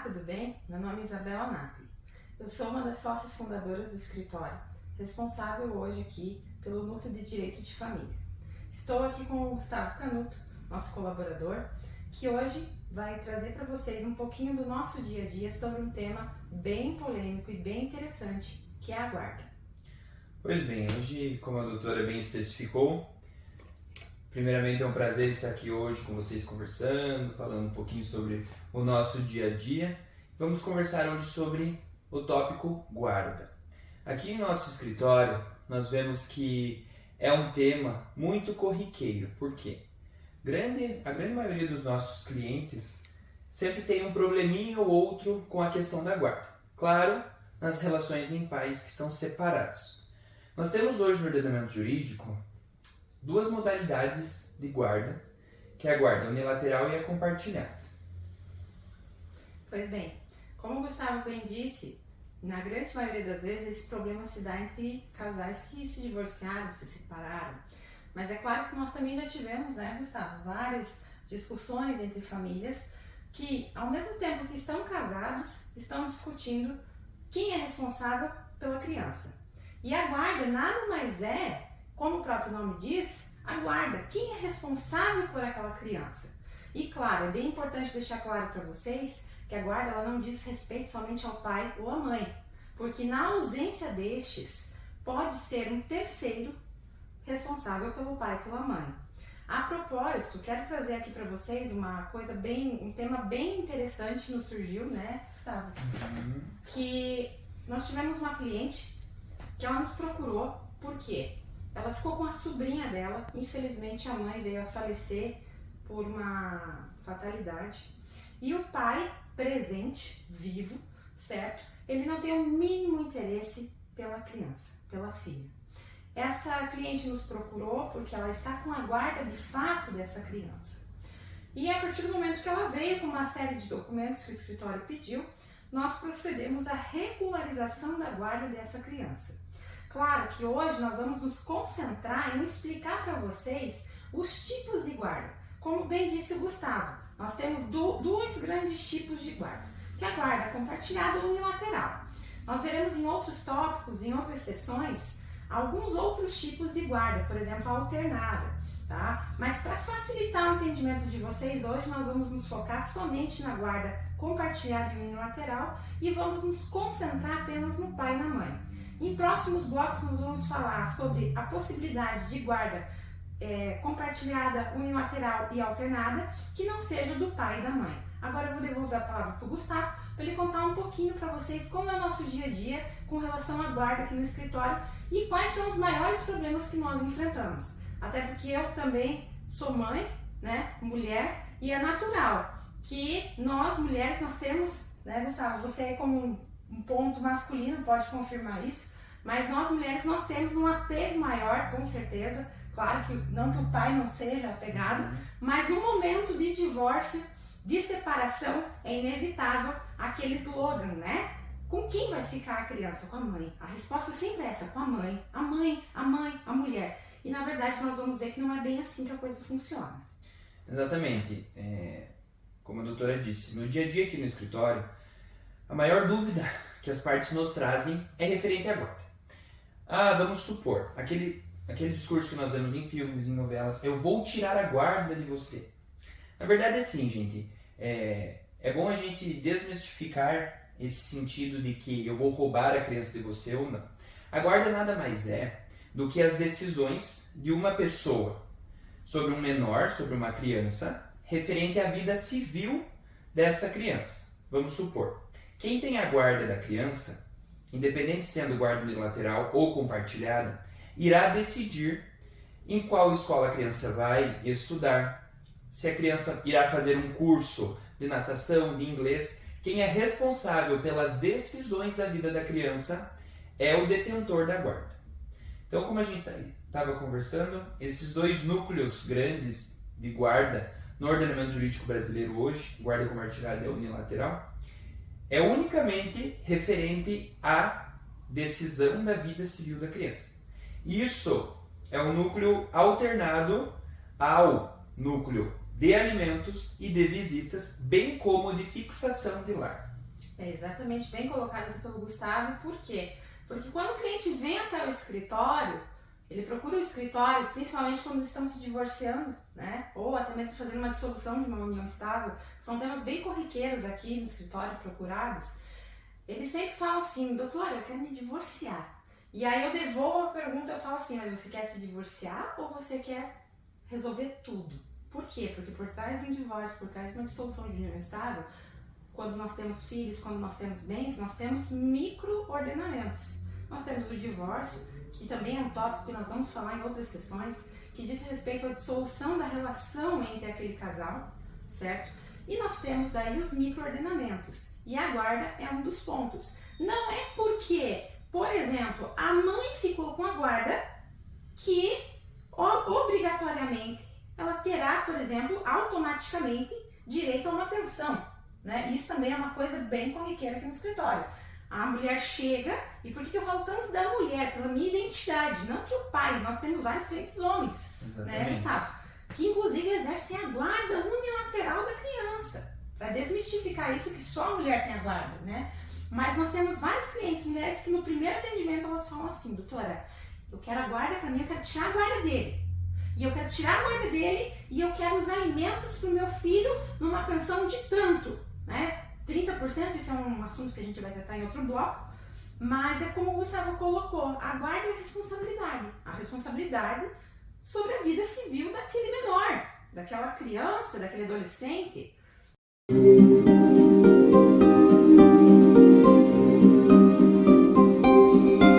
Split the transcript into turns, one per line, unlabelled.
tudo bem? Meu nome é Isabela Napoli. Eu sou uma das sócias fundadoras do escritório, responsável hoje aqui pelo Núcleo de Direito de Família. Estou aqui com o Gustavo Canuto, nosso colaborador, que hoje vai trazer para vocês um pouquinho do nosso dia a dia sobre um tema bem polêmico e bem interessante, que é a guarda.
Pois bem, hoje, como a doutora bem especificou, primeiramente é um prazer estar aqui hoje com vocês conversando, falando um pouquinho sobre o nosso dia a dia. Vamos conversar hoje sobre o tópico guarda. Aqui em nosso escritório, nós vemos que é um tema muito corriqueiro. Por quê? A grande maioria dos nossos clientes sempre tem um probleminha ou outro com a questão da guarda. Claro, nas relações em pais que são separados. Nós temos hoje no ordenamento jurídico duas modalidades de guarda, que é a guarda unilateral e a compartilhada.
Pois bem, como o Gustavo bem disse, na grande maioria das vezes esse problema se dá entre casais que se divorciaram, se separaram. Mas é claro que nós também já tivemos, Gustavo, várias discussões entre famílias que, ao mesmo tempo que estão casados, estão discutindo quem é responsável pela criança. E a guarda nada mais é, como o próprio nome diz, a guarda, quem é responsável por aquela criança. E claro, é bem importante deixar claro para vocês que a guarda ela não diz respeito somente ao pai ou à mãe, porque na ausência destes, pode ser um terceiro responsável pelo pai e pela mãe. A propósito, quero trazer aqui para vocês um tema bem interessante que nos surgiu, Gustavo? Que nós tivemos uma cliente que ela nos procurou, por quê? Ela ficou com a sobrinha dela, infelizmente a mãe veio a falecer por uma fatalidade. E o pai, presente, vivo, certo? Ele não tem o mínimo interesse pela criança, pela filha. Essa cliente nos procurou porque ela está com a guarda de fato dessa criança. E a partir do momento que ela veio com uma série de documentos que o escritório pediu, nós procedemos à regularização da guarda dessa criança. Claro que hoje nós vamos nos concentrar em explicar para vocês os tipos de guarda. Como bem disse o Gustavo, nós temos dois grandes tipos de guarda, que é a guarda compartilhada ou unilateral. Nós veremos em outros tópicos, em outras sessões, alguns outros tipos de guarda, por exemplo, a alternada, tá? Mas para facilitar o entendimento de vocês, hoje nós vamos nos focar somente na guarda compartilhada e unilateral e vamos nos concentrar apenas no pai e na mãe. Em próximos blocos nós vamos falar sobre a possibilidade de guarda compartilhada, unilateral e alternada, que não seja do pai e da mãe. Agora eu vou devolver a palavra para o Gustavo, para ele contar um pouquinho para vocês como é o nosso dia a dia com relação à guarda aqui no escritório e quais são os maiores problemas que nós enfrentamos. Até porque eu também sou mãe, mulher, e é natural que nós mulheres, nós temos, Gustavo, você como um ponto masculino pode confirmar isso, mas nós mulheres nós temos um apego maior, com certeza, claro que não que o pai não seja apegado, mas no momento de divórcio, de separação, é inevitável aquele slogan, Com quem vai ficar a criança? Com a mãe. A resposta sempre é essa, com a mãe, a mulher. E na verdade nós vamos ver que não é bem assim que a coisa funciona.
Exatamente. Como a doutora disse, no dia a dia aqui no escritório, a maior dúvida que as partes nos trazem é referente à guarda. Vamos supor, aquele discurso que nós vemos em filmes, em novelas, eu vou tirar a guarda de você. Na verdade é assim, gente, é bom a gente desmistificar esse sentido de que eu vou roubar a criança de você ou não. A guarda nada mais é do que as decisões de uma pessoa sobre um menor, sobre uma criança, referente à vida civil desta criança. Vamos supor, quem tem a guarda da criança, independente sendo guarda unilateral ou compartilhada, irá decidir em qual escola a criança vai estudar, se a criança irá fazer um curso de natação, de inglês. Quem é responsável pelas decisões da vida da criança é o detentor da guarda. Então, como a gente estava conversando, esses dois núcleos grandes de guarda no ordenamento jurídico brasileiro hoje, guarda compartilhada e unilateral, é unicamente referente à decisão da vida civil da criança. Isso é um núcleo alternado ao núcleo de alimentos e de visitas, bem como de fixação de lar.
É exatamente, bem colocado aqui pelo Gustavo. Por quê? Porque quando o cliente vem até o escritório, ele procura o escritório, principalmente quando estamos se divorciando, né? Ou até mesmo fazendo uma dissolução de uma união estável, que são temas bem corriqueiros aqui no escritório, procurados. Ele sempre fala assim: doutora, eu quero me divorciar. E aí eu devolvo a pergunta, eu falo assim: mas você quer se divorciar ou você quer resolver tudo? Por quê? Porque por trás de um divórcio, por trás de uma dissolução de união estável, quando nós temos filhos, quando nós temos bens, nós temos micro-ordenamentos. Nós temos o divórcio, que também é um tópico que nós vamos falar em outras sessões, que diz respeito à dissolução da relação entre aquele casal, certo? E nós temos aí os micro-ordenamentos. E a guarda é um dos pontos. Não é porque, por exemplo, a mãe ficou com a guarda que obrigatoriamente ela terá, por exemplo, automaticamente direito a uma pensão, né? Isso também é uma coisa bem corriqueira aqui no escritório. A mulher chega, e por que eu falo tanto da mulher? Pela minha identidade, não que o pai, nós temos vários clientes homens, né, Gustavo? Que inclusive exercem a guarda unilateral da criança, para desmistificar isso que só a mulher tem a guarda, né? Mas nós temos vários clientes mulheres que no primeiro atendimento elas falam assim: doutora, eu quero a guarda para mim, eu quero tirar a guarda dele. E eu quero tirar a guarda dele e eu quero os alimentos para o meu filho numa pensão de tanto, né? 30%, isso é um assunto que a gente vai tratar em outro bloco, mas é como o Gustavo colocou, a guarda é a responsabilidade sobre a vida civil daquele menor, daquela criança, daquele adolescente.